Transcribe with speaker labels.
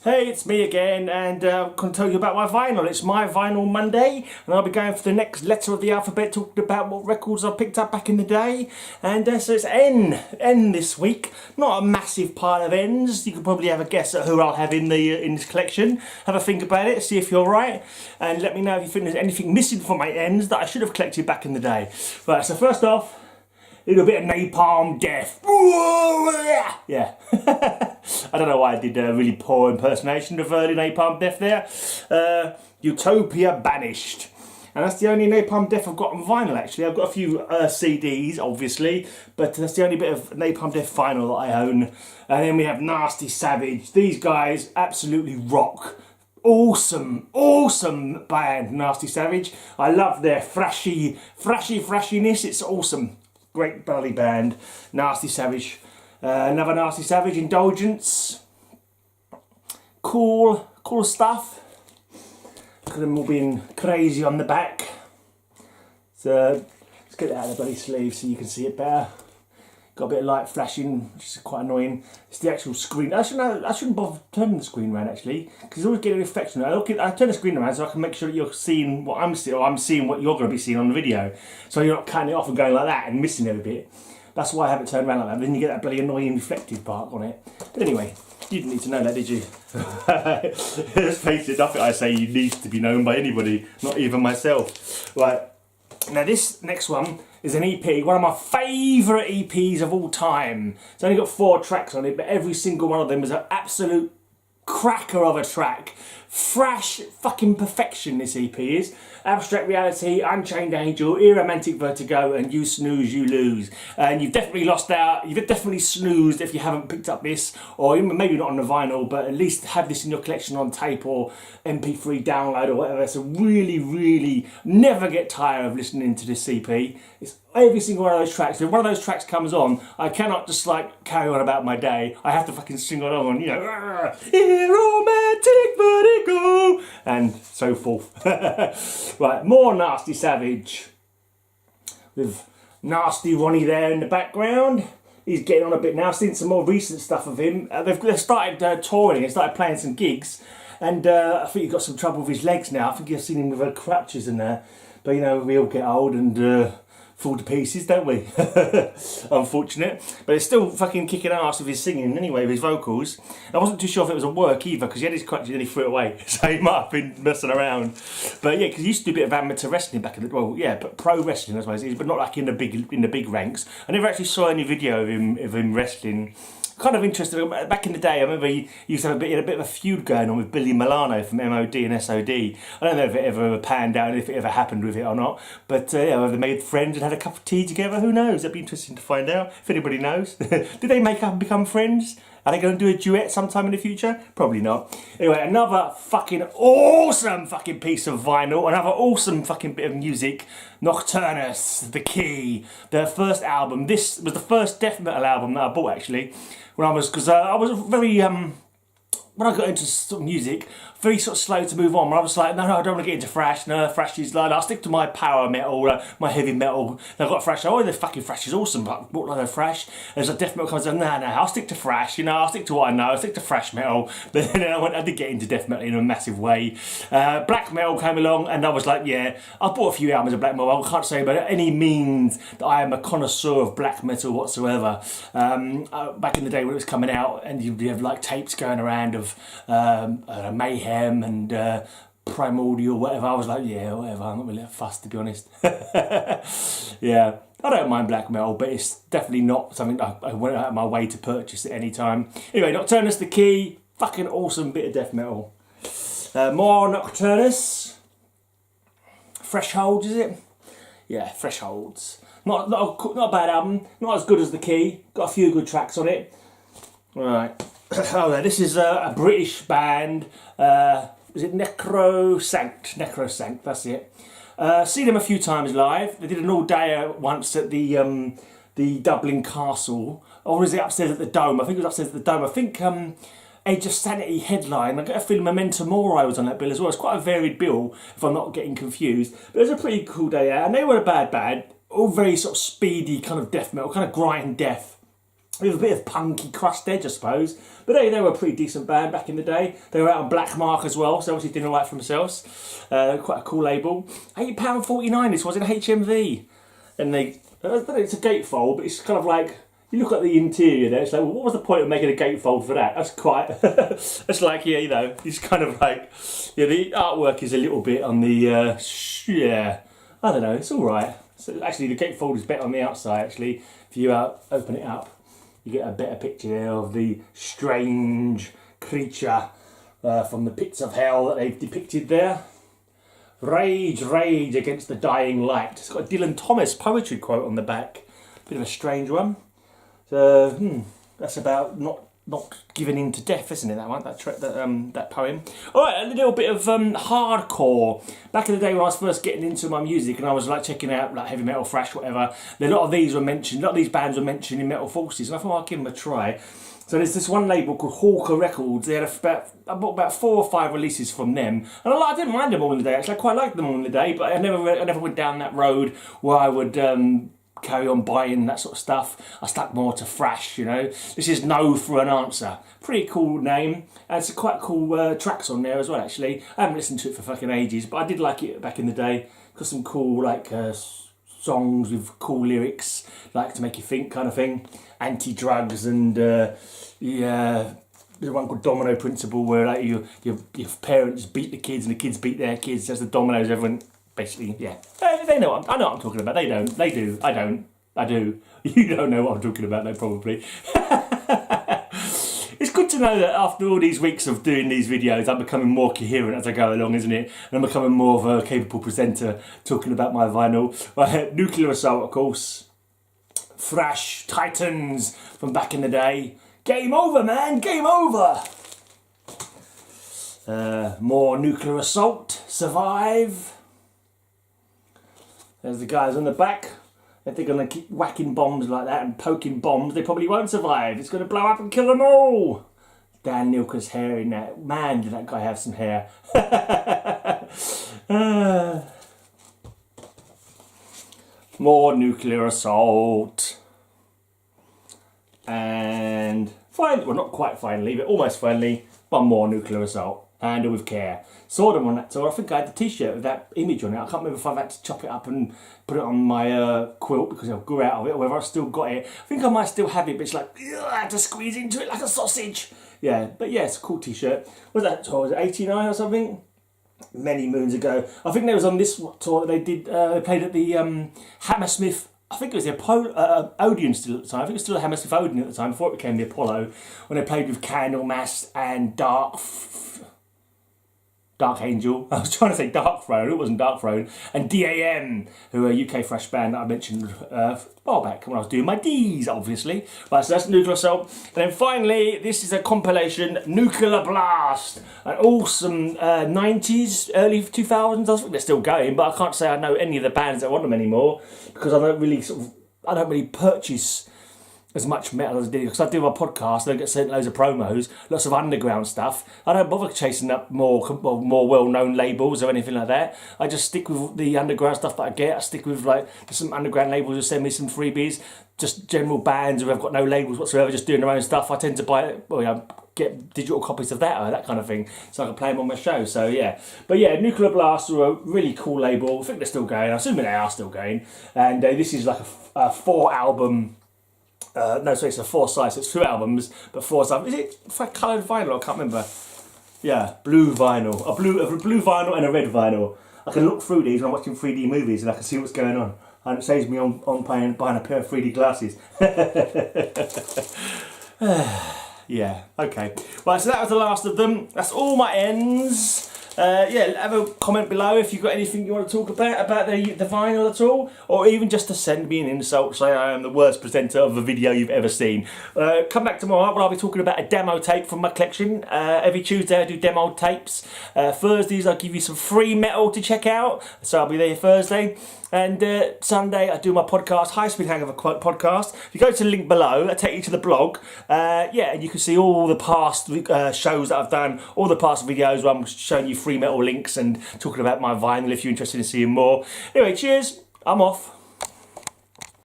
Speaker 1: Hey, it's me again, and I'm going to tell you about my vinyl. It's my vinyl Monday, and I'll be going for the next letter of the alphabet, talking about what records I picked up back in the day. And so it's N this week. Not a massive pile of N's. You can probably have a guess at who I'll have in this collection. Have a think about it, see if you're right, and let me know if you think there's anything missing from my N's that I should have collected back in the day. Right, so first off, a little bit of Napalm Death. Yeah. I don't know why I did a really poor impersonation of early Napalm Death there. Utopia Banished. And that's the only Napalm Death I've got on vinyl, actually. I've got a few CDs, obviously, but that's the only bit of Napalm Death vinyl that I own. And then we have Nasty Savage. These guys absolutely rock. Awesome band, Nasty Savage. I love their flashiness. It's awesome. Great bloody band. Nasty Savage. Another Nasty Savage, Indulgence. Cool stuff. Look at them all being crazy on the back. So let's get it out of the bloody sleeve so you can see it better. Got a bit of light flashing, which is quite annoying. It's the actual screen. I shouldn't bother turning the screen around, actually, because it's always getting a reflection. I turn the screen around so I can make sure that you're seeing what I'm seeing, or I'm seeing what you're going to be seeing on the video. So you're not cutting it off and going like that and missing every bit. That's why I have it turned around like that. Then you get that bloody annoying reflective part on it. But anyway, you didn't need to know that, did you? Let's face it, nothing I say needs to be known by anybody, not even myself. Right. Now this next one is an EP, one of my favourite EPs of all time. It's only got 4 tracks on it, but every single one of them is an absolute cracker of a track. Thrash fucking perfection this EP is. Abstract Reality, Unchained Angel, Aromantic Vertigo, and You Snooze, You Lose. And you've definitely lost out, you've definitely snoozed if you haven't picked up this, or maybe not on the vinyl, but at least have this in your collection on tape or MP3 download or whatever. So really never get tired of listening to this EP. It's every single one of those tracks. If one of those tracks comes on, I cannot just like carry on about my day. I have to fucking sing along, you know, Aromantic Vertigo, and so forth. Right, more Nasty Savage with Nasty Ronnie there in the background. He's getting on a bit now. I've seen some more recent stuff of him. They've started touring. They started playing some gigs, and I think he's got some trouble with his legs now. I think I've seen him with crutches in there. But you know, we all get old and fall to pieces, don't we? Unfortunate. But it's still fucking kicking ass with his singing anyway, with his vocals. I wasn't too sure if it was a work either, because he had his crutches and he threw it away. So he might have been messing around. But yeah, because he used to do a bit of amateur wrestling back in the, well, yeah, but pro wrestling I suppose, but not like in the big ranks. I never actually saw any video of him wrestling. Kind of interested. Back in the day, I remember he used to have a bit of a feud going on with Billy Milano from MOD and SOD. I don't know if it ever panned out, if it ever happened with it or not. But yeah, whether they made friends and had a cup of tea together, who knows? That'd be interesting to find out, if anybody knows. Did they make up and become friends? Are they going to do a duet sometime in the future? Probably not. Anyway, another fucking awesome fucking piece of vinyl, another awesome fucking bit of music. Nocturnus, The Key, their first album. This was the first death metal album that I bought actually, when I was, because I was very when I got into sort of music, very sort of slow to move on. I was like, no, I don't want to get into thrash. No, thrash is like, I'll stick to my power metal, my heavy metal. And I got thrash. Oh, the fucking thrash is awesome. But what like thrash? There's a death metal comes in. No, I'll stick to thrash. You know, I'll stick to what I know. I'll stick to thrash metal. But then I did get into death metal in a massive way. Black metal came along, and I was like, yeah, I bought a few albums of black metal. I can't say by any means that I am a connoisseur of black metal whatsoever. Back in the day when it was coming out, and you'd have like tapes going around of Mayhem and Primordial, whatever. I was like, yeah, whatever. I'm not really fussed, to be honest. Yeah, I don't mind black metal, but it's definitely not something I went out of my way to purchase at any time. Anyway, Nocturnus, The Key, fucking awesome bit of death metal. More Nocturnus. Thresholds, is it? Yeah, Thresholds. Not a bad album. Not as good as The Key. Got a few good tracks on it. Right. Oh, this is a British band. Is it Necrosanct? That's it. Seen them a few times live. They did an all-dayer once at the Dublin Castle. Or was it upstairs at the Dome? I think it was upstairs at the Dome. I think Age of Sanity headline. I get a feeling Memento Mori was on that bill as well. It's quite a varied bill, if I'm not getting confused. But it was a pretty cool day out, and they were a bad band. All very sort of speedy kind of death metal, kind of grind death. with a bit of punky crust edge, I suppose. But they were a pretty decent band back in the day. They were out on Black Mark as well, so obviously doing all right for themselves. Quite a cool label. £8.49 this was in HMV. And it's a gatefold, but it's kind of like, you look at the interior there, it's like, well, what was the point of making a gatefold for that? That's quite, it's like, yeah, you know, it's kind of like, yeah, the artwork is a little bit on the, yeah, I don't know, it's all right. So actually, the gatefold is better on the outside, actually. If you open it up, you get a better picture there of the strange creature from the pits of hell that they've depicted there. Rage, rage against the dying light. It's got a Dylan Thomas poetry quote on the back. Bit of a strange one. So, that's about not giving in to death, isn't it? That one, that poem. All right, a little bit of hardcore. Back in the day when I was first getting into my music, and I was like checking out like heavy metal, thrash, whatever. A lot of these were mentioned. A lot of these bands were mentioned in Metal Forces, and I thought I'd give them a try. So there's this one label called Hawker Records. They had I bought about 4 or 5 releases from them, and I didn't mind them all in the day. Actually, I quite liked them all in the day, but I never went down that road where I would carry on buying that sort of stuff. I stuck more to thrash, you know. This is No for an Answer. Pretty cool name, and it's quite cool tracks on there as well, actually. I haven't listened to it for fucking ages, but I did like it back in the day. Got some cool, like, songs with cool lyrics, like to make you think kind of thing. Anti-drugs and, yeah, there's one called Domino Principle where like your parents beat the kids and the kids beat their kids. There's the dominoes, everyone... Basically, yeah. They know I know what I'm talking about. They don't. They do. I don't. I do. You don't know what I'm talking about, though, probably. It's good to know that after all these weeks of doing these videos, I'm becoming more coherent as I go along, isn't it? And I'm becoming more of a capable presenter talking about my vinyl. Nuclear Assault, of course. Thrash Titans from back in the day. Game over, man. Game over. More Nuclear Assault. Survive. There's the guys on the back. If they're going to keep whacking bombs like that and poking bombs, they probably won't survive. It's going to blow up and kill them all. Dan Nilka's hair in that. Man, did that guy have some hair. More Nuclear Assault. And finally, well, not quite finally, but almost finally, one more Nuclear Assault. Handle with care. Saw them on that tour. I think I had the t-shirt with that image on it. I can't remember if I've had to chop it up and put it on my quilt because I grew out of it, or whether I've still got it. I think I might still have it, but it's like, I had to squeeze into it like a sausage. Yeah, but yeah, it's a cool t-shirt. Was that tour? Was it 89 or something? Many moons ago. I think they was on this tour that they did. They played at the Hammersmith. I think it was the Odeon still at the time. I think it was still the Hammersmith Odeon at the time before it became the Apollo, when they played with Candlemass and Dark Angel. I was trying to say Dark Throne, it wasn't Dark Throne. And DAM, who are a UK thrash band that I mentioned a while back when I was doing my Ds, obviously. Right, so that's Nuclear Assault. And then finally, this is a compilation, Nuclear Blast. An awesome 90s, early 2000s. I think they're still going, but I can't say I know any of the bands that are on them anymore, because I don't really purchase as much metal as I do, because I do my podcast, I don't get sent loads of promos, lots of underground stuff. I don't bother chasing up more well-known labels or anything like that. I just stick with the underground stuff that I get. I stick with like some underground labels who send me some freebies, just general bands who have got no labels whatsoever, just doing their own stuff. I tend to buy, get digital copies of that kind of thing, so I can play them on my show. So yeah, but yeah, Nuclear Blast were a really cool label. I think they're still going. I'm assuming they are still going. And this is like a 4-album. No, sorry, it's a 4-side, so it's 2 albums, but 4 sides. Is it coloured vinyl? I can't remember. Yeah, blue vinyl. A blue vinyl and a red vinyl. I can look through these when I'm watching 3D movies and I can see what's going on. And it saves me on buying a pair of 3D glasses. Yeah, okay. Right, so that was the last of them. That's all my ends. Yeah, have a comment below if you've got anything you want to talk about the vinyl at all, or even just to send me an insult, say I am the worst presenter of a video you've ever seen. Come back tomorrow when I'll be talking about a demo tape from my collection. Every Tuesday I do demo tapes. Thursdays I'll give you some free metal to check out, so I'll be there Thursday. And Sunday I do my podcast, High Speed Hangover podcast. If you go to the link below, I take you to the blog. Yeah, and you can see all the past shows that I've done, all the past videos where I'm showing you free metal links and talking about my vinyl if you're interested in seeing more. Anyway, cheers, I'm off.